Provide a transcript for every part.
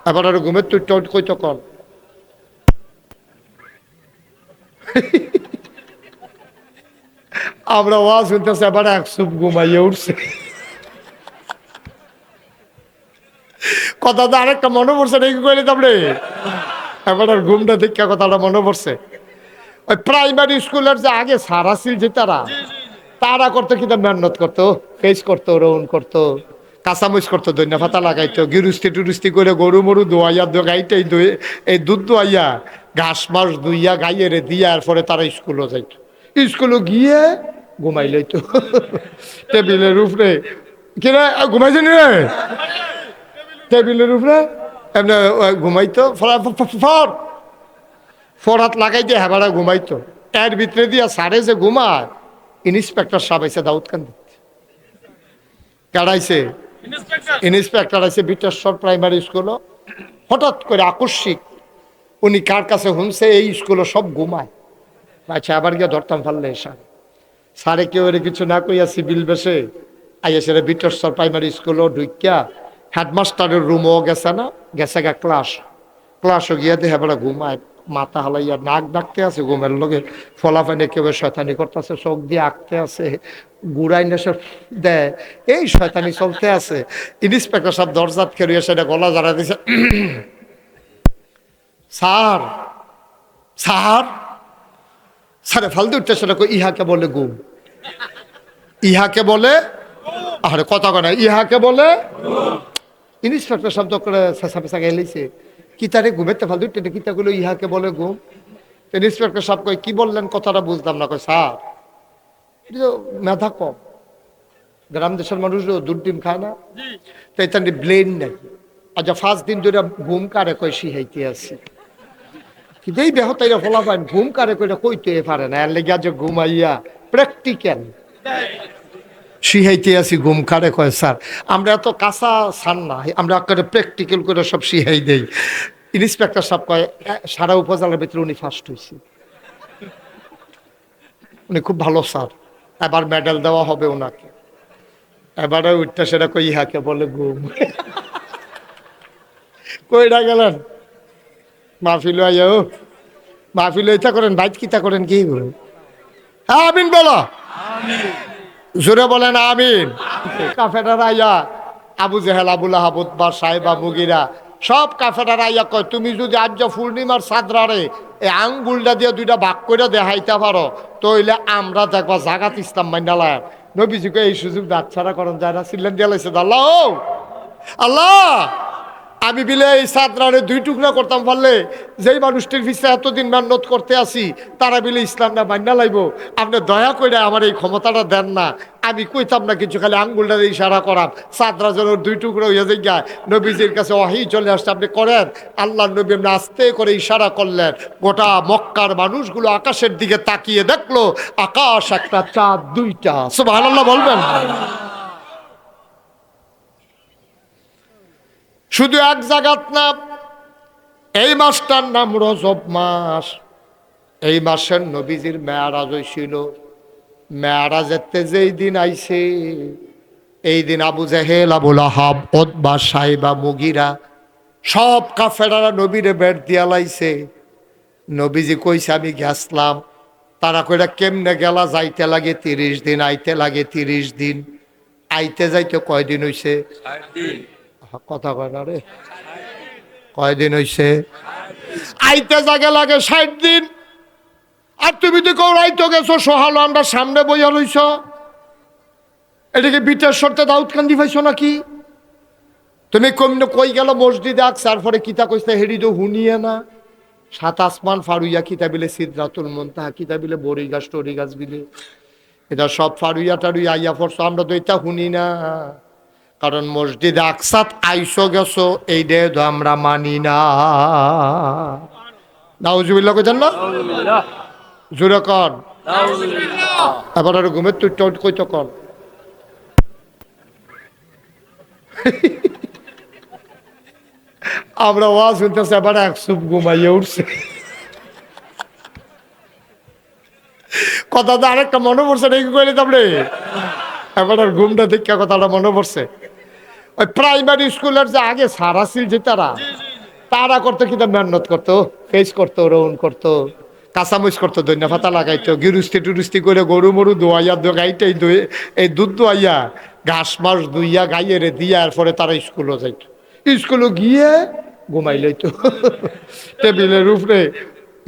এবার আর ঘুমের তুই টোট কইতো কল আমরা ওয়াজ শুনতেছে এবার এক সুপ ঘুমাইয়ে উঠছে। কথা তো আরেকটা মনে পড়ছে নাকি কইলে তারপরে এবার আর ঘুমটা দেখা কথাটা মনে পড়ছে। ওই প্রাইমারি স্কুলের যে আগে সারা ছিল যে তারা করতো কিন্তু মেহনত করতো, ফেস করতো, রৌন করতো, কাঁচামরিচ করতো, ধনিয়া পাতা লাগাইতো, গিরুস্তি টুরুস্তি করে গরু মরু দোয়াইয়া গাইতেই এই দুধ দোয়াইয়া ঘাস মাস দুইয়া গাইয়ে রে দিয়া এরপরে তারা স্কুলও যাইতো। স্কুলে গিয়ে ঘুমাই লইতো টেবিলের উপরে। কিরে ঘুমাইছে নি রে? টেবিলের উপরে এমনি ঘুমাইতো, ফরাত লাগাই দিয়ে হেবারা ঘুমাইতো। এর ভিতরে দিয়া সারে যে ঘুমায়, ইন্সপেক্টর সাহেব আইসে দাউদ কান্দি কাড়াইছে, ইন্সপেক্টর আইসে বিটেশ্বর প্রাইমারি স্কুল। হঠাৎ করে আকস্মিক উনি কার কাছে শুনছে এই স্কুলে সব ঘুমায়। আচ্ছা আবার গিয়ে ধরতাম পারলে সারে কেউ এর কিছু না কইয়া সিভিল বেসে আইয়া সেটা বিটেশ্বর প্রাইমারি স্কুলও ঢুকিয়া হেডমাস্টারের রুমও গেছে না, গেছে গা ক্লাসও গিয়া দেখে বেড়া ঘুমায়, মাথা হালাইয়া নাক ডাকতে আছে, ঘুমের লগে ফলাফানে কেউ শয়তানি করতেছে, চোখ দিয়ে আঁকতে আছে, গুড়াই নেশে দেয়, এই শয়তানি চলতে আছে। ইন্সপেক্টর সব দরজাত খেয়ে সেটা গলা জড়া দিছে, স্যার স্যার স্যারে ফালতু উঠতে সেটা ইহাকে বলে ঘুম, ইহাকে বলে আরে কথা কয় না, ইহাকে বলে। ইন্সপেক্টর শব্দ করে ফেসা ফেসা গেলেছে, কিতারে ঘুমেতে ফালতু উঠতে কিতাগুলো ইহাকে বলে ঘুম। ইন্সপেক্টর সাহেব কয় কি বললেন কথাটা বুঝলাম না। কয় স্যার মেধা কম, গ্রাম দেশের মানুষ দুধ ডিম খায় না, তো এটা ব্লেন নাই। আচ্ছা 5 দিন ধরে ঘুম কারে কয় শিখাইতে আছি, কিন্তু এই বেহতাইরা ফলা পায় ঘুম কারে কইটা কইতে পারে না, এর লেগে যে ঘুমাইয়া প্র্যাকটিক্যাল শিখাইতে আছি ঘুম কারে কয়। স্যার আমরা এত কাঁচা সার না, আমরা করে প্র্যাকটিক্যাল করে সব শিখাই দেই। ইন্সপেক্টর সাহেব কয় সারা উপজেলার ভিতরে উনি ফার্স্ট হয়েছে, উনি খুব ভালো স্যার, এবার মেডেল দেওয়া হবে ওনাকে। এবারে উঠতে সেটা কই ইহাকে বলে ঘুম। কইরা গেলেন মাহফিল আইয়া, মাহফিল ইচ্ছা করেন বাইত কিতা করেন কি হ্যাঁ আমিন বলো, জোরে বলেন আমিন। কাফেরার আইয়া আবু জেহেল, আবুল আহাব, উতবা, সাহেবা, মুগিরা সব কাফেরার আইয়া কয় তুমি যদি আজ পূর্ণিমার চাঁদরারে এই আঙ্গুলটা দিয়ে 2টা ভাগ করে দেখাইতে পারো তইলে আমরা দেখবা জাগাত ইসলাম মাইনালায়। নবীজিকে এই সুযোগ দাচ্ছাড়া করেন যায় না, সিলেন দিয়ে লাইছে আল্লাহ আল্লাহ আমি বিলে এই চাঁদরারে 2 টুকরা করতাম পারলে যেই মানুষটির পিছনে এতদিন মেহনত করতে আসি তারা বিলে ইসলামটা মান্না লাইব, আপনি দয়া করে আমার এই ক্ষমতাটা দেন না। আমি কইতাম না কিছু, খালি আঙ্গুলটা ইশারা করাম, চাঁদরা যেন 2 টুকরা হইয়া যায়। নবীজির কাছে ওয়াহি চলে আসছে, আপনি করেন। আল্লাহ নবী আপনি আস্তে করে ইশারা করলেন, গোটা মক্কার মানুষগুলো আকাশের দিকে তাকিয়ে দেখলো আকাশ একটা, চাঁদ 2টা। সুবহানাল্লাহ বলবেন। শুধু এক জায়গাত না, এই মাসটার নাম রজব মাস। এই মাসের নবীজির মেয়ারাজ হইছিল। মেয়ারাজেতে যেই দিন আইছে এই দিন আবু জেহেল, আবুল আহাব, উতবা, সাইবা, মুগিরা সব কাফেরারা নবীরে বেড় দিয়া লাইছে। নবীজি কইছে আমি গেছলাম, তারা কইরা কেমনে গেলা, যাইতে লাগে 30 দিন, আইতে লাগে 30 দিন। আইতে যাইতে কয়দিন হইছে? কথা কয় না রে, কয়দিন হইছে? আইতে জাগে লাগে 60 দিন। আর তুমি তো কৌড়াইতে গেছো সোহালো, আমরা সামনে বইয়া রইছ। এটাকে বিটের শর্তে দাউদ কান্দি পাইছো নাকি? তুমি কমনে কই গেল মসজিদে আকসার পরে কিতা কইছে হেডি তো হুনিয়ে না, 7 আসমান ফারুইয়া কিতা বিলে সিদরাতুল মুনতাহা কিতা বিলে বড়ি গাছ টরি গাছ বিলে, এটা সব ফারুইয়া টারুইয়া আইয়া পড়ছো, আমরা তো এটা শুনি না। কারণ মসজিদে আকসাত আইসো গেছো এইটা তো আমরা মানি না। নাউজুবিল্লাহ কইতেন না? জোরে কর। এবার আর ঘুমের তুই টোট কইতো কর। আমরা ওয়াজ শুনতেছি এবার এক সুপ ঘুমাইয়ে উঠছে। কথা তো আরেকটা মনে পড়ছে নাকি কইলে তারপরে এবার আর ঘুমটা দেখা কথাটা মনে পড়ছে। ওই প্রাইমারি স্কুলের যে আগে সারা ছিল যে তারা করতো কিন্তু মেহনত করতো, ফেস করতো, রৌন করতো, কাঁচামরিচ করতো, ধনিয়া পাতা লাগাইতো, গিরুস্তি টুরুস্তি করে গরু মরু দোয়াইয়া গাইটাই এই দুধ দোয়াইয়া ঘাস মাস দুইয়া গাইয়ে রে দিয়া এরপরে তারা স্কুলও যাইতো। স্কুলে গিয়ে ঘুমাই লইতো টেবিলের উপরে।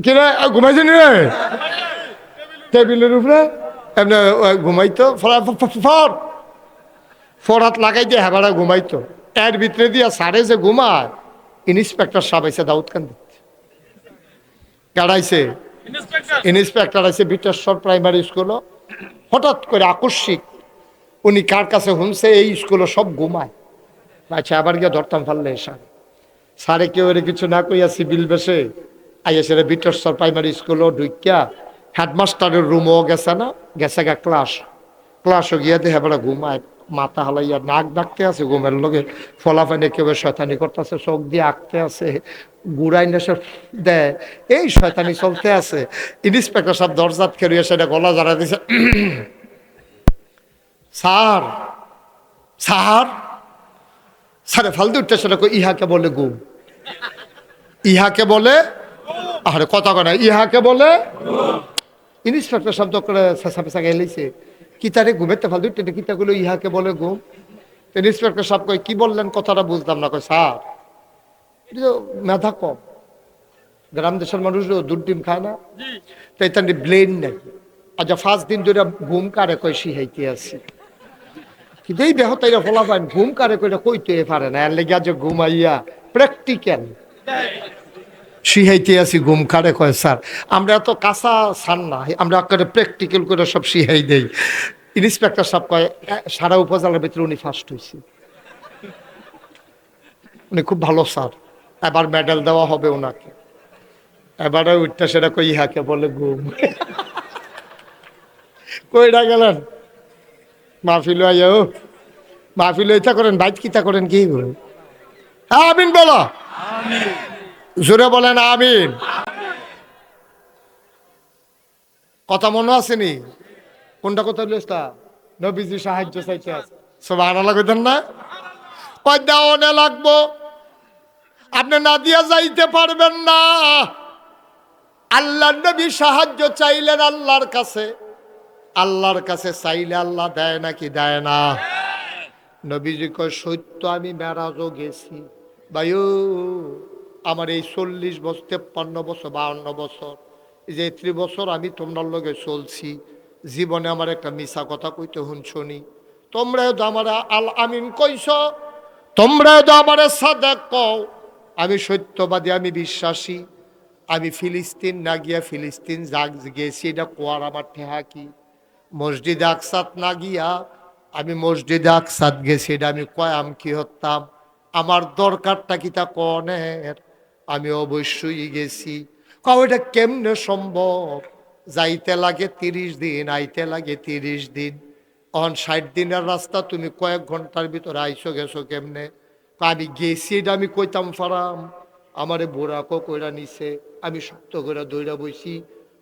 কিরে ঘুমাইছে নি রে? টেবিলের উপরে এমনি ঘুমাইতো, ফরাত লাগাই দিয়ে হেবারা ঘুমাইতো। এর ভিতরে দিয়া সারে যে ঘুমায়, ইন্সপেক্টর সাহেব আইসে দাউদ কান্দি গাড়াইছে, ইন্সপেক্টর আইসে বিটেশ্বর প্রাইমারি স্কুল। হঠাৎ করে আকস্মিক উনি কার কাছে শুনছে এই স্কুলে সব ঘুমায়। আচ্ছা আবার গিয়ে ধরতাম পারলে সারে কেউ এর কিছু না কইয়া সিভিল বেসে আইয়া সেটা বিটেশ্বর প্রাইমারি স্কুলও ঢুকিয়া হেডমাস্টারের রুমও গেছে না, গেছে গা ক্লাসও গিয়া দেখে বেড়া ঘুমায়, মাথা হালাইয়া নাক ডাকতে আছে ঘুমের লগে, ফলাফাইনে কেউ শয়তানি করতেছে, চোখ দিয়ে আঁকতে আছে, গুড়াই নেশে দেয়, এই শয়তানি চলতে আছে। ইন্সপেক্টর সব দরজাত খেয়ে সেটা গলা জড়া দিছে, স্যার স্যার স্যারে ফালতু উঠতে সেটা ইহাকে বলে ঘুম, ইহাকে বলে, আরে কথা কয় না, ইহাকে বলে। ইন্সপেক্টর শব্দ করে ফেসা ফেসা গেলেছে, কি তারে ঘুমেতে ফালতু উঠতে কিতাগুলো ইহাকে বলে ঘুম। ইন্সপেক্টর সাহেব কয় কি বললেন কথাটা বুঝলাম না। কয় স্যার মেধা কম, গ্রাম দেশের মানুষ দুধ ডিম খায় না, তাই তার ব্লেন নাই। আচ্ছা 5 দিন ধরে ঘুম কারে কয় শিখাইতে আছি, কিন্তু এই দেহ তাইরা ফলা পায় ঘুম কারে কইটা কইতে পারে না, এর লেগে যে ঘুমাইয়া প্র্যাকটিক্যাল শিখাইতে আছি ঘুম কারে কয়। স্যার আমরা এত কাঁচা সার না, আমরা করে প্র্যাকটিক্যাল করে সব শিখাই দেই। ইন্সপেক্টর সাহেব কয় সারা উপজেলার ভিতরে উনি ফার্স্ট হয়েছে, উনি খুব ভালো স্যার, এবার মেডেল দেওয়া হবে ওনাকে। এবারে উঠতে সেটা কই ইহাকে বলে ঘুম। কইরা গেলেন মাহফিল আইয়া, মাহফিল ইচ্ছা করেন বাইক কিতা করেন কি আমিন বলো, জোরে বলেন আমিন। কথা মনে আসেনি? কোনটা কথা বলিস? নবীজি সাহায্য চাইতে আছে, সুবহানাল্লাহ কইতেন না? কয় দাওনে লাগবো, আপনি না দিয়া যাইতে পারবেন না। আল্লাহ নবী সাহায্য চাইলেন আল্লাহর কাছে, আল্লাহর কাছে চাইলে আল্লাহ দেয় নাকি দেয় না? নবীজি কয় সত্য আমি মেরাজও গেছি ভাইও, আমার এই 40 বছর 53 বছর 52 বছর এই যে 30 বছর আমি তোমার লগে চলছি, জীবনে আমার একটা মিছা কথা কইতে শুনছনি। তোমরা তো আমার আল আমিন কইছ, তোমরা তো আমার সাদেক কও, আমি সত্যবাদী, আমি বিশ্বাসী। আমি ফিলিস্তিন না গিয়া ফিলিস্তিন যাক গেছি এটা কোয়ার আমার ঠেহা কি? মসজিদে আকসাদ না গিয়া আমি মসজিদে আকসাদ গেছি এটা আমি কয়াম কি হতাম? আমার দরকারটা কি তা কনের? আমি অবশ্যই গেছি। কও এটা কেমনে সম্ভব? যাইতে লাগে 30 দিন, আইতে লাগে 30 দিন, অন 60 দিনের রাস্তা তুমি কয়েক ঘন্টার ভিতরে আইসো গেছো কেমনে? আমি গেছি এটা আমি কইতাম ফারাম, আমারে বোরাকো কইরা নিছে, আমি শক্ত করে দৌড়া বইছি,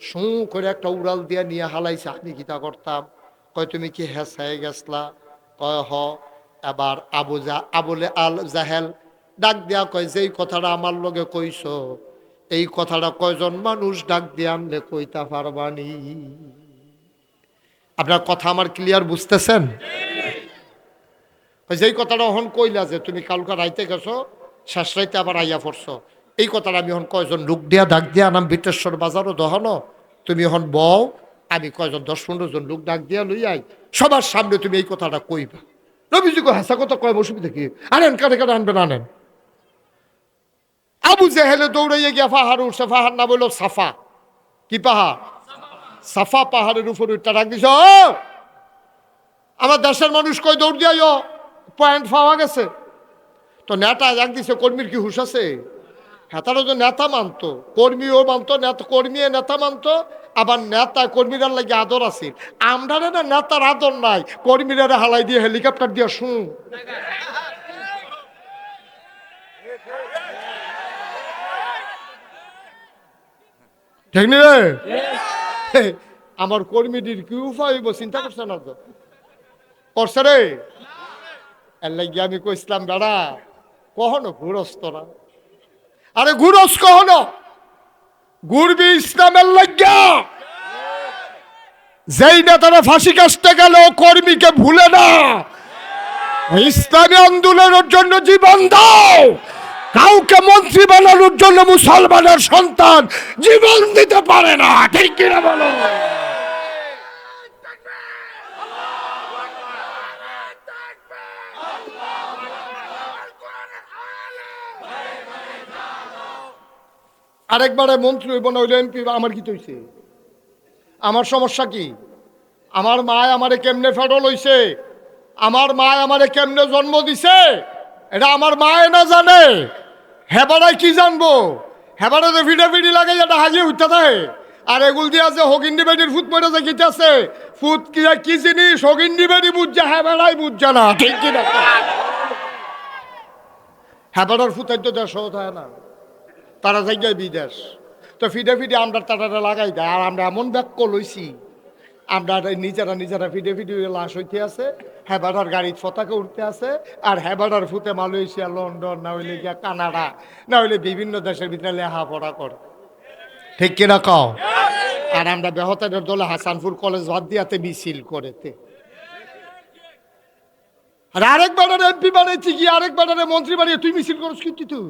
শু করে একটা উড়াল দিয়া নিয়ে হালাইছে, আমি কিতা করতাম? কয় তুমি কি হেসায় গেছলা? কয় হ। এবার আবুলে আল জাহেল ডাক দিয়া কয় যেই কথাটা আমার লগে কইছ এই কথাটা কয়জন মানুষ ডাক দিয়ে আনলে কইতা পারবানি? আপনার কথা আমার ক্লিয়ার বুঝতেছেন? যেই কথাটা হন কইলা যে তুমি কালকা রাইতে গেছো, শেষ রাইতে আবার আইয়া পড়ছো, এই কথাটা আমি হন কয়জন লোক দিয়া ডাক দিয়া নাম বিটেশ্বর বাজারও দহনো, তুমি হন বও, আমি কয়জন 10-15 জন লোক ডাক দিয়া লই আই, সবার সামনে তুমি এই কথাটা কইবা। নবীজি কয় হাসা কথা কয়, অসুবিধা কি? আনেন, কানে কানে আনবেন, আনেন। আবু জেহেলে দৌড়াইয়া গিয়া পাহাড় উঠছে, পাহাড় না বললো সাফা। কি পাহাড়? সাফা পাহাড়ের উপর উঠতে ডাক দিছ, আমার দেশের মানুষ কই দৌড় দিয়াইও, পয়েন্ট পাওয়া গেছে। তো নেতা ডাক দিছে, কর্মীর কি হুশ আছে? হেতারও তো নেতা মানতো, কর্মীও মানতো, নেতা কর্মী নেতা মানতো, আবার নেতা কর্মীরা লাগে আদর আছে। আমরা না নেতার আদর নাই, কর্মীরা হালাই দিয়ে হেলিকপ্টার দিয়ে শুন। ঠিক নি রে? আমার কর্মীটির কি উপায় হইব চিন্তা করছে না তো? করছে রে? এর লাগিয়ে আমি কইসলাম বেড়া কখনো ঘুরস্তরা, আরে ঘুরস কখনো ঘুরবি ইসলামের লাগিয়া। যেই নেতারা ফাঁসি কাটতে গেল কর্মীকে ভুলে না। ইসলামী আন্দোলনের জন্য জীবন দাও। কাউকে মন্ত্রী বানানোর জন্য মুসলমানের সন্তান জীবন দিতে পারে না, ঠিক কিনা বলো? আরেকবারে মন্ত্রী হইব না হইলে এমপি, আমার কি হইছে? আমার সমস্যা কি? আমার মায় আমারে কেমনে ফেডল হইছে, আমার মায় আমারে কেমনে জন্ম দিছে, এটা আমার মায় না জানে। হেবারাই কি জানবো? হেবারা যে ফিডাফিডি লাগে যেটা হাজিয়ে উঠতে থাকে। আর এগুল দিয়ে আছে হগিন্ডি বেডির ফুট পড়ে যে গীতে আছে ফুট কি জিনিস হগিন্ডি বেডি বুঝছে, হেবারাই বুঝছে না, ঠিক কিনা? হেবারার ফুটাই তো দেশ হয় না, তারা জায়গায় বিদেশ। তো ফিডে আমরা তারা লাগাই দেয়। আর আমরা এমন ব্যাক লইছি, আমরা নিজেরা ফিডে লাশ হইতে আছে, হেবাডার গাড়ির পতাকা উঠতে আছে। আর হেবাডার ফুতে মালয়েশিয়া, লন্ডন, না হইলে গিয়া কানাডা, না হইলে বিভিন্ন দেশের ভিতরে লেখাপড়া করে, ঠিক কিনা কও? আর আমরা বেহতারের দলে হাসানপুর কলেজ বাদ দিয়াতে মিছিল করেতে। আর আরেকবার এমপি বানাইছি কি, আরেকবার মন্ত্রী বানিয়ে তুই মিছিল করছ কিন্তু তুই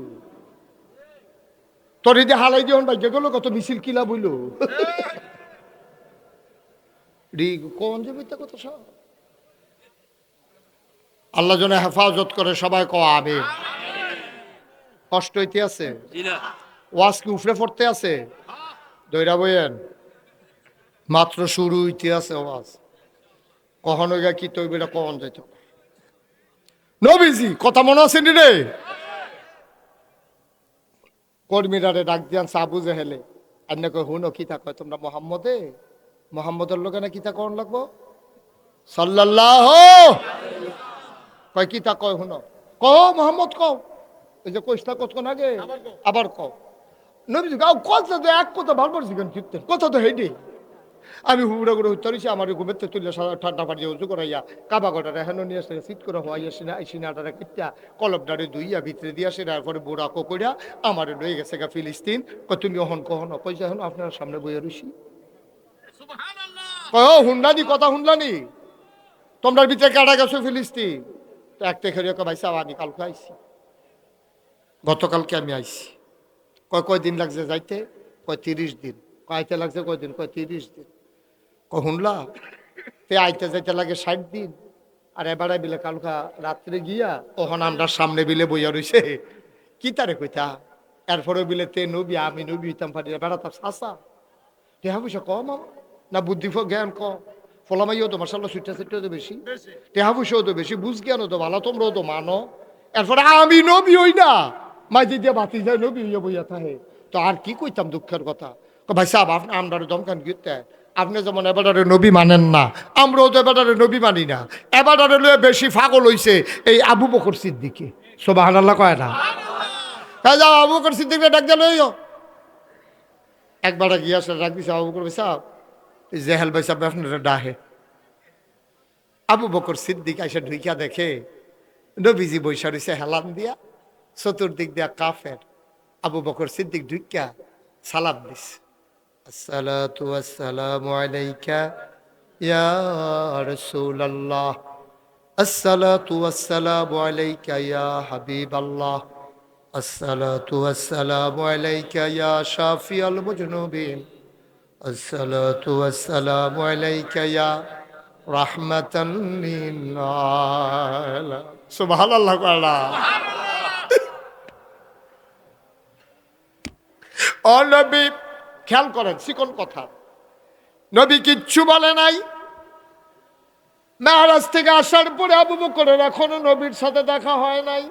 তোর এই যে হালাই দিয়ে বাইকে গেল কত মিছিল কিলা বইল কোন যে কত সব। আল্লাহ যেন হেফাজত করে, সবাই ক আমিন। কষ্ট হইতে আছে, ওয়াজ কি উফরে পড়তে আছে? দইরা বইয়েন, মাত্র শুরু হইতে আছে ওয়াজ। কখনো গা কি তৈব এটা কখন যাইত নবীজি কথা মনে আছে নি রে? কর্মীরারে ডাক দিয়ান সাবু জেহেলে আর না কই হুনো কিতা কয় তোমরা মোহাম্মদের লোকে না কিতা কন লাগবো সাল্লাল্লাহু কয় কিতা কয় হুনো কও মোহাম্মদ কও। এই যে কইস্তা কতক্ষণ আগে আবার কও নবীজি গাও কথা তো এক কথা ভালো জিগান কীর্তন কথা তো হেডি। আমি হুড়া করে উত্তরিছি আমার ঘুমের তুলে ঠান্ডা পানি উঁচু করাইয়া কাবা গটারে হেন নিয়ে আসলে শীত করে হওয়াইয়া সিনাটারে কিটা কলবডারে দুইয়া ভিতরে দিয়া সে তারপরে বুড়া কইরা আমার লয়ে গেছে গা ফিলিস্তিন। তুমি অহন কহন কইসা হন আপনার সামনে বইয়া রইছি কয় হুন্ডানি কথা হুন্ডানি তোমরা ভিতরে কাটা গেছো ফিলিস্তিন। তো একটা খেয়ে ভাই সাহ আমি কালকে আইসি, গতকালকে আমি আইসি। কয়দিন লাগছে যাইতে? কয় 30 দিন। আইতে লাগছে কয়দিন? কয় 30 দিন। শুনলা তে আইতে যাইতে লাগে 60 দিন। আর এবারে বিলে কালকা রাত্রে গিয়া তখন আমরা সামনে বিলে বইয়া রইছে কি তারে কইতা। এরপরে বিলে তে নবী আমি নবী হইতাম পারি বেড়া তার শাসা টেহা পয়সা কম আমার না বুদ্ধি জ্ঞান কম। ফলামাইও তো মাসাল্লাহ সুইটা সেটাও তো বেশি, টেহা পয়সাও তো বেশি, বুঝ জ্ঞানও তো ভালো, তোমরাও তো মানো। এরপরে আমি নবী হই না মাঝে দিয়ে বাতি যায় নবী হইয়া বইয়া থাকে। তো আর কি কইতাম দুঃখের কথা। ভাই সাহেব আপনি আমরা দমকান গিয়ে আপনি যেমন এবারে নবী মানেন না, আমরাও তো এবারে নবী মানি না। এবারে লয়ে বেশি পাগল হইছে এই আবু বকর সিদ্দিকী। সুবহানাল্লাহ কয় না? যাও আবু বকর সিদ্দিককে ডাক দিয়ে লইও। একবার গিয়া আসলে ডাক দিছে আবু বকর ভাই সাহেব জেহেল ভাই সাহেব আপনারা ডাহে। আবু বকর সিদ্দিক এসে ঢুইকা দেখে নবীজি বৈশা রইছে হেলান দিয়া, চতুর্দিক দিয়া কাফের। আবু বকর সিদ্দিক ঢুইকা সালাম দিছে, আসসালাতু ওয়াসসালামু আলাইকা ইয়া রাসূলুল্লাহ, আসসালাতু ওয়াসসালামু আলাইকা ইয়া হাবিবাল্লাহ, আসসালাতু ওয়াসসালামু আলাইকা ইয়া শাফিয়াল মুজনুবিন, আসসালাতু ওয়াসসালামু আলাইকা ইয়া রাহমাতান লিল আলামিন। সুবহানাল্লাহ কয়লা ও নবী খেয়াল করেন চিকন কথা। নবী কিচ্ছু বলে নাই। মেরাজ থেকে আসার পরে আবু বকরের এখনো নবীর সাথে দেখা হয় নাই।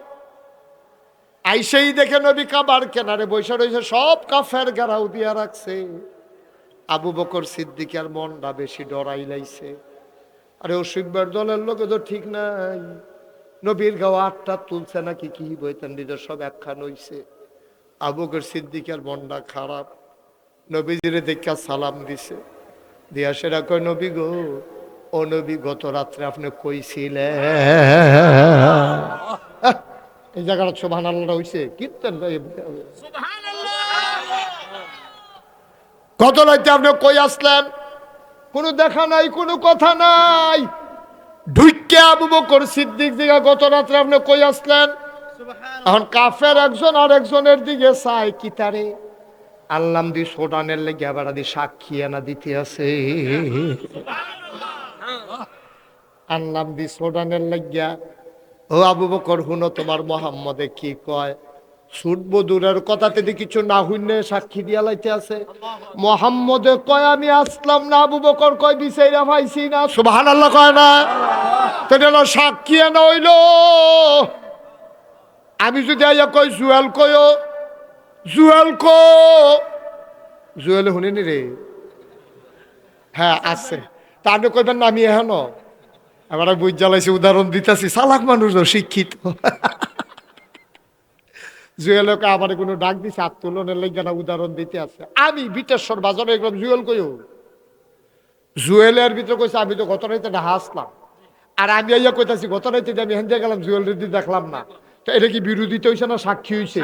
আইসেই দেখে নবী কাবার কেনারে বসে রয়েছে, সব কাফের ঘেরাও দিয়া রাখছে। আবু বকর সিদ্দিকের মনটা বেশি ডরাই লাইছে। আরে ও শিখবার দলের লোকে তো ঠিক নাই, নবীর গাও আটটা তুলছে নাকি কি বইতেন নিজের সব একখান হইছে। আবু বকর সিদ্দিকের মনটা খারাপ। নবীজিরে দেখা সালাম দিছে, দিয়া সেটা কয় নবী গো, ও নবী গত রাত্রে আপনি কইছিলেন এই জায়গাটা সুবহানাল্লাহ হইছে কীর্তন কত রাইতে আপনি কই আসলেন? কোনো দেখা নাই, কোনো কথা নাই। ঢুইকে আবু বকর সিদ্দিক দিকে গত রাত্রে আপনি কই আসলেন? এখন কাফের একজন আর একজনের দিকে চাই কি তারে আল্লাম দি সোডানের লেগে আবার দি সাক্ষী এনা দিতে আছে। আল্লাম দি সোডানের লাগিয়া ও আবু বকর হুনো তোমার মোহাম্মদে কি কয়? ছুটবো দূরের কথাতে দি কিছু না হইনে সাক্ষী দিয়া লাইতে আছে। মোহাম্মদে কয় আমি আসলাম না, আবু বকর কয় বিচাইরা পাইছি না। সুবহানাল্লাহ কয় না? তো এটা সাক্ষী এনা হইল। আমি যদি আইয়া কই জুয়েল কয়ো, জুয়েল কো, জুয়েল শুনিনি রে? হ্যাঁ আছে। তা আপনি কইবেন না আমি এখন এবার বুঝ জ্বালাইছি, উদাহরণ দিতেছি, চালাক মানুষ শিক্ষিত। জুয়েলকে আবার কোনো ডাক দিছে আত্মোলনের লেগে না উদাহরণ দিতে আছে। আমি বিটেশ্বর বাজারে এগুলো জুয়েল কইও, জুয়েলের ভিতরে কইছে আমি তো গত রাইতে হাসলাম, আর আমি আইয়া কইতাছি গত রাইতে আমি হেঁটে গেলাম জুয়েল রেডি দেখলাম না। তো এটা কি বিরোধিতা হইছে না সাক্ষী হইছে?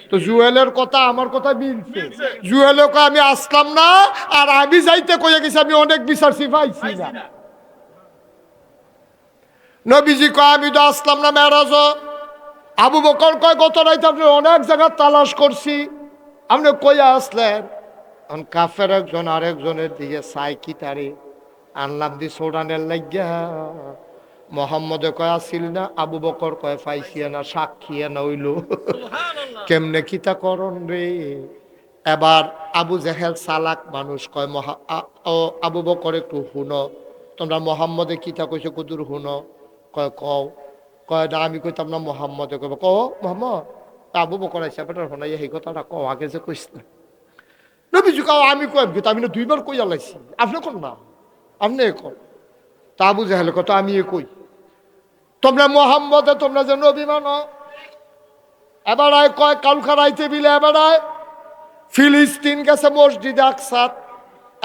তো জুয়েলের কথা আমার কথা মিলছে। জুয়েলকে আমি আসলাম না, আর আমি যাইতে কইয়া গেছি আমি অনেক বিচারছি পাইছি না। নবীজি কয় আমি তো আসলাম না মেরাজ। আবু বকর কয় গত রাইতে আপনি অনেক জায়গা তালাশ করছি, আপনি কইয়া আসলেন? কাফের একজন আরেকজনের দিকে চাই কি তারে আনলাম দি সোডানের লাগিয়া। মোহাম্মদে কয় আসিল না, আবু বকর কয় পাইছি না, সাক্ষী না হইল। কেমনে কিতা করন রে? এবার আবু জেহেল চালাক মানুষ কয় আবু বকর একটু হুনো, তোমরা মোহাম্মদে কিতা কইছো কুদুর হুনো। কয় কও। কয় না আমি কইতাম না, মোহাম্মদে কব ক মোহাম্মদ আবু বকর আইসা বেটার শোনাই এই কথাটা কও, আগে যে কইস না। নবীজি কাও আমি কইব কিন্তু আমি না দুইবার কইয়া লাইছি, আপনি কোন না আপনি কোন। তা আবু জাহেল কত আমি কই তোমরা মোহাম্মদে তোমরা যে নবী মানো। এবার আয় কয় কালকা রাইতে বিলে এবার আয় ফিলিস্তিন গেছে মসজিদে আকসাত,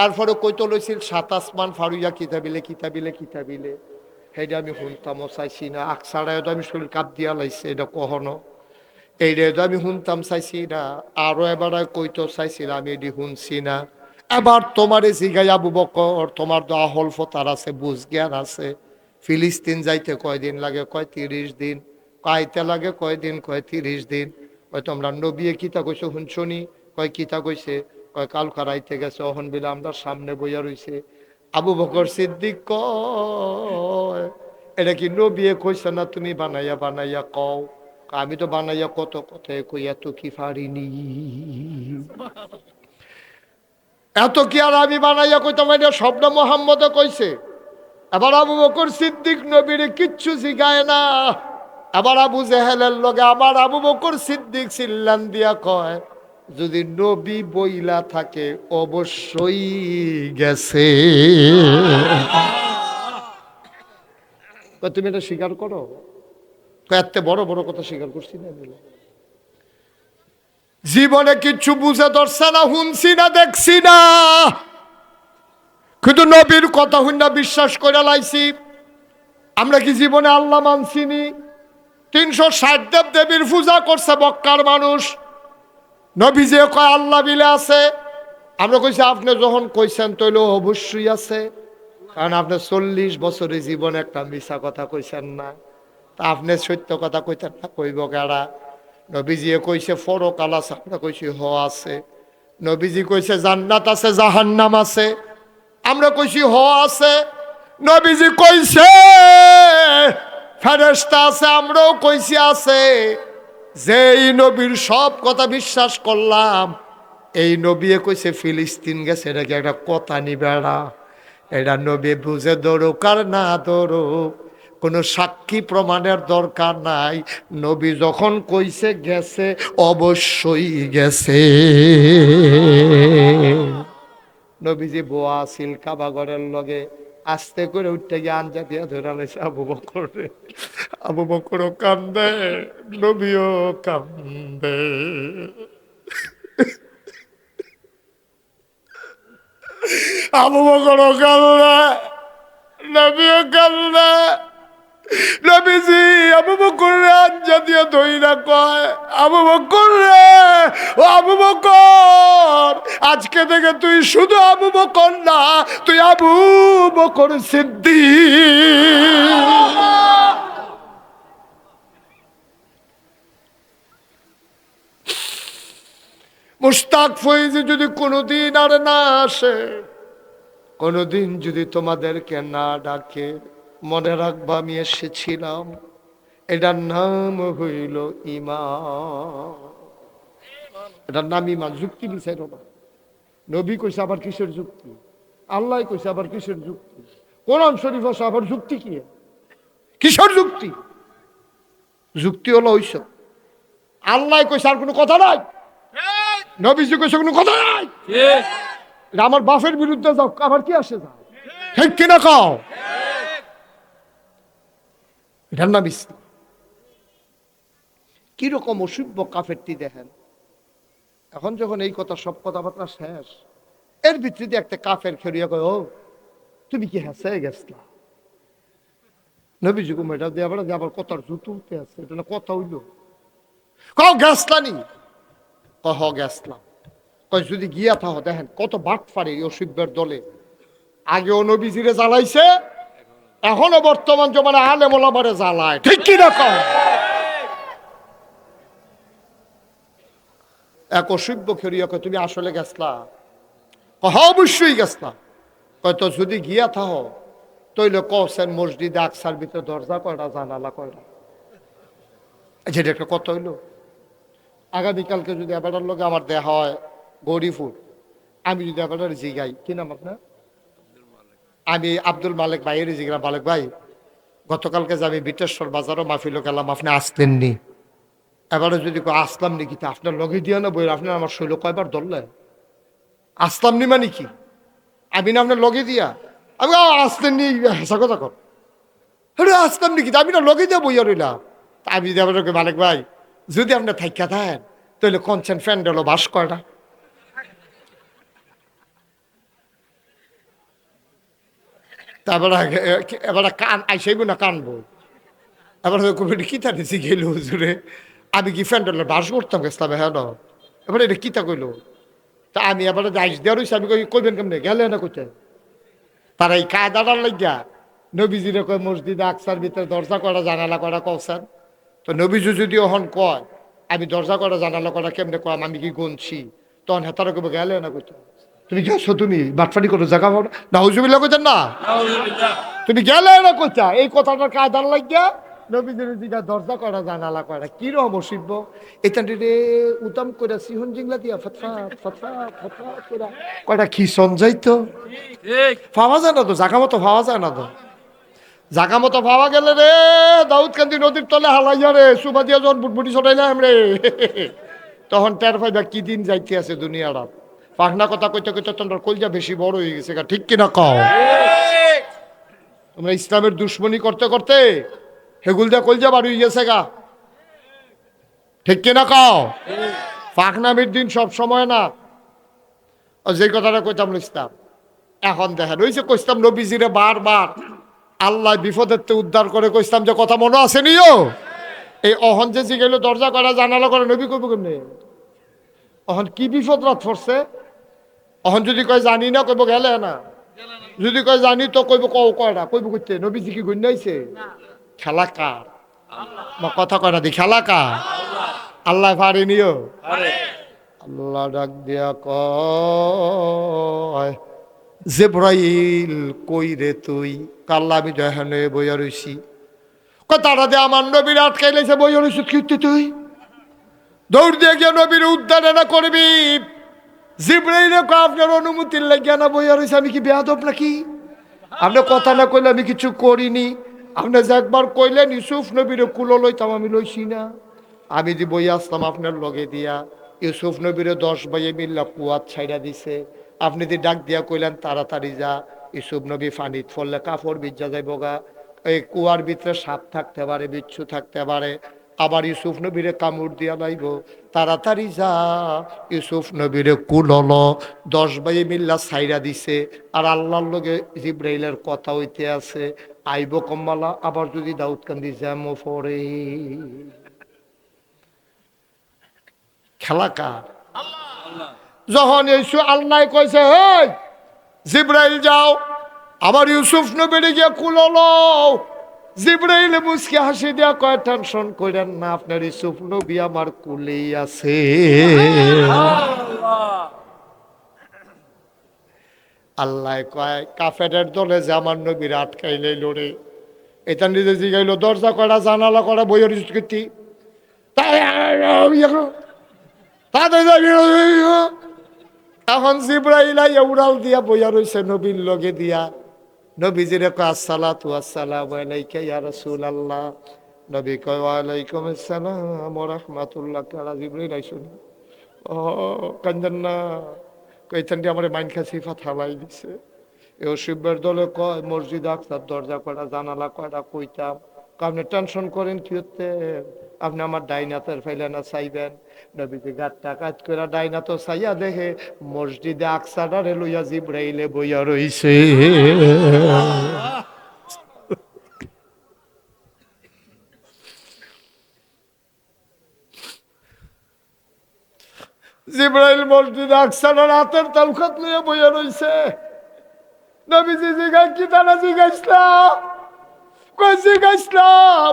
এরপরে কইতো লইছিল সাত আসমান ফারুইয়া কিতাবিলে কিতাবিলে কিতাবিলে। সেইটা আমি শুনতামও চাইছি না। আকসারায় তো আমি শরীর কাপ দিয়া লাইছে, এটা কখনো এইটা তো আমি শুনতাম চাইছি না। আরো এবার কইতো চাইছিল, আমি এটি শুনছি না। এবার তোমার জিগাই আবু বকর তোমার তো আহল ফতার আছে, বুঝ জ্ঞান আছে। ফিলিস্তিন যাইতে কয়দিন লাগে? কয় 30 দিন। কাইতে লাগে কয়দিন? কয় 30 দিন। কয় তোমরা নবী কিতা কইছো শুনছনি? কয় কিতা কইছে? কয় কালকা রাইতে গেছে, অহন বিলে আমরা সামনে বইয়া রইছে। আবু বকর সিদ্দিক কয় এটা কি নবী কইছে না তুমি বানাইয়া বানাইয়া কও? আমি তো বানাইয়া কত কথায় কই, এত কি পারিনি? এত কি আর আমি বানাইয়া কইতাম? এটা শব্দ মোহাম্মদে কইছে। এবার আবু বকর সিদ্দিক নবীরে কিচ্ছু শিখায় না। আবার আবু জেহেলের লগে আবার আবু বকর সিদ্দিক চিল্লান দিয়া কয় যদি নবী বইলা থাকে অবশ্যই গেছে। তুমি এটা স্বীকার করো? এত বড় বড় কথা স্বীকার করছি না। জীবনে কিচ্ছু বুঝে ধরছে না, শুনছি না, দেখছি না, কিন্তু নবীর কথা শুনে বিশ্বাস করে লাইছি। আমরা কি জীবনে আল্লাহ মানছিনি? 360 দেব দেবীর পূজা করছে মক্কার মানুষ। নবী যে কয় আল্লাহ বিলে আছে, আমরা কইছি আপনি যখন কইছেন তৈল অবশ্যই আছে, কারণ আপনি 40 বছরের জীবনে একটা মিছা কথা কইছেন না। তা আপনি সত্য কথা কইতেন না, কইব কেডা? নবীজি কইছে পরকাল আছে, আমরা কইছি হ আছে। নবীজি কইছে জান্নাত আছে জাহান্নাম আছে, আমরা কইছি হ আছে। নবীজি কইছে ফেরেশতা আছে, আমরাও কইছি আছে। যেই নবীর সব কথা বিশ্বাস করলাম, এই নবী কইছে ফিলিস্তিন গেছে, এটা কি একটা কথা নিবেড়া? এটা নবী বুঝে দৌড়ুক আর না দৌড়ুক, কোনো সাক্ষী প্রমাণের দরকার নাই। নবী যখন কইছে গেছে, অবশ্যই গেছে। নবীজি বোয়া আছিল কাবাগরের লগে, আস্তে করে উঠতে গিয়ে আঞ্জা দিয়া ধরা লাইছে আবু বকর। আবু বকরও কান্দে, নবীও কান্দে। আবু বকরও কান্দে, নবীও কান্দে। নবীজি আবু বকর আঞ্জা দিয়ে ধইরা কয়, আবু বকর রে, ও আবু বকর, আজকে থেকে তুই শুধু আবু বকর না, তুই আবু বকর সিদ্দিক। মুশতাক ফয়েজি যদি কোনোদিন আর না আসে, কোনোদিন যদি তোমাদেরকে না ডাকে, মনে রাখবা আমি এসেছিলাম, এটার নাম হইল ঈমান। এটার নাম ঈমান। যুক্তি বিচার না। নবী কইছে আবার কিসের যুক্তি? আল্লাহ কইছে আবার কিসের যুক্তি? কোরআন শরীফ আছে আবার যুক্তি কি? কিসের যুক্তি? যুক্তি হলো ওইসব। আল্লাহ কইছে আর কোনো কথা নাই, নবীজি কইছে কোনো কথা নাই, এটা আমার বাপের বিরুদ্ধে যাও, আবার কি আসে যাও, ঠিক কিনা কও? এটার নাম ইসলাম। কিরকম অসভ্য কাফেরটি দেখেন। এখন যখন এই কথা সব কথাবার্তা শেষ, এর ভিতরে একটা কাফের খেরিয়া কয়, ও তুমি কি হেসে গেছলা? নবীজি কো মেটা দিয়ে আবার কথার জুতো উঠতে আছে, এটা না কথা হইল? কও গেছলানি? কহ গেছলাম। কয় যদি গিয়া থাহ, দেখেন কত বাট পারে অসভ্যের দলে। আগেও নবীজিরে জ্বালাইছে, এখনো বর্তমান জমানে আলেম ওলামারে জ্বালায়, ঠিক কি না কও? এক অসভ্য খেরিয়া কয় তুমি আসলে গেছলা? কহ অবশ্যই গেছলাম। কয় তো যদি গিয়া থাহ, তৈলে কছেন মসজিদে আকসার ভিতরে দরজা কয়টা, জানালা কয়টা? যেটা একটা কথা হইল। আগামীকালকে যদি এবারের লোক আমার দেখা হয় গৌরীপুর, আমি যদি এবারের জিগাই, কি নাম আপনার? আমি আব্দুল মালিক ভাইয়ের জিগা, মালিক ভাই গতকালকে যে আমি বিটেশ্বর বাজারও মাহফিল গেলাম, আপনি আসলেননি। এবারে যদি আসলাম নি, কিন্তু আপনার লগে দিয়া না বই, আপনার আমার শৈল কয়বার ধরলেন? আসলাম নি মানে কি? আমি না আপনার লগে দিয়া, আমি আসলেননি, হেসা কথা কর। হ্যাঁ আসলাম নি, কিন্তু আমি না লগে দিয়া বইয়া রইলাম। আমি যদি আবার মালিক ভাই যদি আপনার থাইকা থাকেন, তাহলে কনসেন্ট ফ্যান্ড হলো বাস কয়টা? তারপরে এবার কান আইসাইব না কানবো। এবার কবিটি কিতা দিছি গেল হুজুরে, আমি কি ফ্যান্ডেলের বাস করতাম গেছিলাম, হ্যাঁ না? এবার এটা কিতা কইলো? তা আমি এবার আইস দেওয়া রয়েছি, আমি কইবেন কেমনে গেলে না কইতে? তারা এই কায়দাটার লাগিয়া নবীজিরে কয় মসজিদে আকসার ভিতরে দরজা করা জানালা করা কওছেন। তো নবীজি যদি ওহন কয় আমি দরজা করা জানালা করা কেমনে কম, আমি কি গুনছি, তখন হেতারা কবে গেলে না কইতে? তুমি গেছো, তুমি বাটফারি করো জায়গা পাবো না, হুজুবিল্লাহ কইতেন না, তুমি গেলে না কইতা? এই কথাটার কায়দার লাগিয়া নবীজির দিকে দরজা করা জানালা করা কিরকম অসিব্য। এটা রে উতাম করে সিহন জিংলা দিয়া ফতফাত ফতফাত ফতফাত করে কয়টা খিসন যাইতো, পাওয়া যায় না তো, জাগা মতো পাওয়া যায় না তো। জাগা মতো পাওয়া গেলে রে দাউদকান্দি নদীর তলে হালাইয়া রে সুবা দিয়া যখন বুটবুটি ছটাইলাম রে, তখন টের পাইবা কি দিন যাইতে আছে দুনিয়াটা। পাখনা কথা কইতে কইতে তোমার কলজা বেশি বড় হয়ে গেছে, ঠিক কিনা কও? তোমরা ইসলামের দুশ্মনী করতে করতে হেগুল দিয়া কলজা বার হয়ে গেছে গা, ঠিক কিনা কও? পাখনামির দিন সব সময় না। যে কথাটা কইতাম ইসলাম, এখন দেখেন ওই যে কইতাম নবীজিরে বারবার আল্লাহ বিপদের তে উদ্ধার করে কইতাম, যে কথা মনে আছে নিও। এই অহন যে গেল দরজা করা জানালা করে নবী কইব কেমনে? অহন কি বিপদ রাত পড়ছে? অহন যদি কয় জানি না কইব গেলে না, যদি কয় জানি তো কইব কও কয়টা, কইব কইতে নবীজি কি গন্যাইছে? খেলা কার? বা কথা কয় না দি খেলা কার? আল্লাহ পারে নিও। আল্লাহ ডাক দিয়া কয় জিবরাইল কই রে তুই? কাল্লা আমি দয়ানে বইয়া রইছি। তারা দে আমার নবীর আটকাইলেছে, বইয়া রইছি কীর্তি তুই দৌড় দিয়ে গিয়ে নবীর উদ্ধার না করবি। জিবরাইল আপনার অনুমতির লাগিয়া না বইয়া রইছে, আমি কি বেয়াদব নাকি? আপনি কথা না কইলে আমি কিছু করিনি। আপনি যে একবার কইলেন ইউসুফ নবীর কুলো লইতাম, আমি লইছি না। আমি যে বই আসলাম আপনার লগে দিয়া, ইউসুফ নবীর 10 ভাইয়ে মিল্লা কুয়াত ছাইড়া দিছে। আপনি যে ডাক দিয়া কইলেন তাড়াতাড়ি যা, ইউসুফ নবী ফানিত ফললে কাপড় বিজ্জা যাইব গা, এই কুয়ার ভিতরে সাপ থাকতে পারে, বিচ্ছু থাকতে পারে, আবার ইউসুফ নবীরে কামড় দিয়া লাইব, তাড়াতাড়ি যা। ইউসুফ নবীরে কুলল, 10 ভাইয়ে মিল্লা ছাইড়া দিছে। আর আল্লাহর লগে জিব্রাইলের কথা হইতে আছে, আইব কম্মালা, আবার যদি দাউদকান্দি জ্যামও পড়ে। খেলা কার? যখন এইসু আল্লাহ কইছে, হেই জিব্রাইল যাও আমার ইউসুফ নবীরে গিয়ে কুলো লও। জিব্রাইল মুসকে হাসি দিয়া কয়, টেনশন কইরেন না, আপনার ইউসুফ নবী আমার কুলেই আছে। আল্লাহ কয়, কাফেরের দলে যে আমার নবীর আটকাইলে লড়ে, এটা নিজে জিগাইল দরজা করা জানালা করা বইয়ের কীর্তি এখন জিব্রাইল আইয়া উড়াল দিয়া বইয়া রইছে নবীর লগে দিয়া। নবীজিরে কয়, আসসালাতু আসসালামু আলাইকা ইয়া রাসূলুল্লাহ। নবী কয়, ওয়ালাইকুম আসসালাম ওয়া রাহমাতুল্লাহ। কারা জিব্রাইল আইসুন? ও কান্দেন না, কইতেন আমার মাইন খাসি ফালাই দিছে। এ শিবের দলে কয়, মসজিদ আকসার দরজা কয়টা জানালা কয়টা কইতাম। আপনি টেনশন করেন কি হতে, আপনি আমার ডাইনাতের ফাইলে না চাইবেন। নবীজি গাটটা কাজ করে ডাইনাত চাইয়া দেখে মসজিদে আকসাডারে লইয়া জিব্রাইলে বইয়া রইছে। জিব্রাইল মসজিদে আকসাডার হাতের তালখাত লইয়া বইয়া রইছে। নবীজি জিগাই, কি তারা জিগাইছিলাম? কই জিগাইছিলাম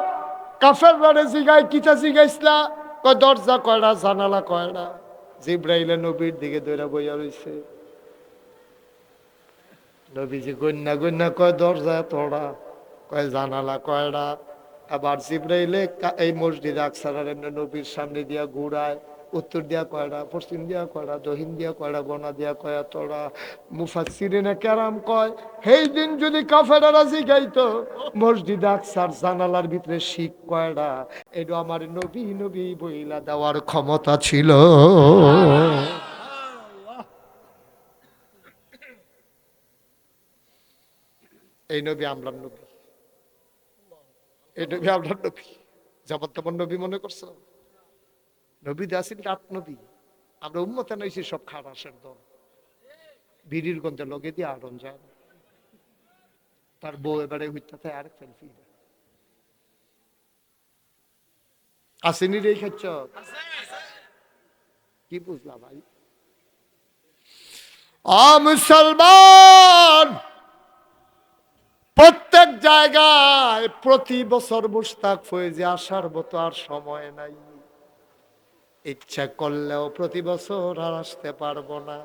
কাফের রানে জিগাই, কিতা জিগাইছিলা? কয় দরজা কয়টা জানালা কয়টা। জিব্রাইলে নবীর দিকে দৌড়া বইয়া রইছে। নবীজি গন্যা গন্যা কয়, দরজা তোড়া, কয় জানালা কয়টা। আবার জিব্রাইলে এই মসজিদ আকসার এমনি নবীর সামনে দিয়া ঘুরায়, উত্তর দিয়া কয়টা, পশ্চিম দিয়া কয়টা, দক্ষিণ দিয়া কয়টা, বনা দিয়া কয়া তোড়া। মুফাসসিরিনে কেরাম কয়, সেই দিন যদি কাফেরেরা জিগাইতো মসজিদ আকসার জানালার ভিতরে শিখ কয়টা, এটা আমার নবী নবী বইলা দেওয়ার ক্ষমতা ছিল। এই নবী আমরার নবী, এই নবী আমরার নবী। যেমন তেমন নবী মনে করছো? নবী দাসিন রাত নবী। আমরা উম্মতে নাইছি সব খারাসের দল। বিড়ির গন্ধে লগে দিয়ে আড়ন যায় না। তার বউ এবারে হইতে আরেক সেলফি আসেনি রে খাচ্ছ, কি বুঝলা ভাই? মুসলমান প্রত্যেক জায়গায় প্রতি বছর মুশতাক ফয়েজে আসার মতো আর সময় নাই। ইচ্ছা করলেও প্রতি বছর আর আসতে পারবো না।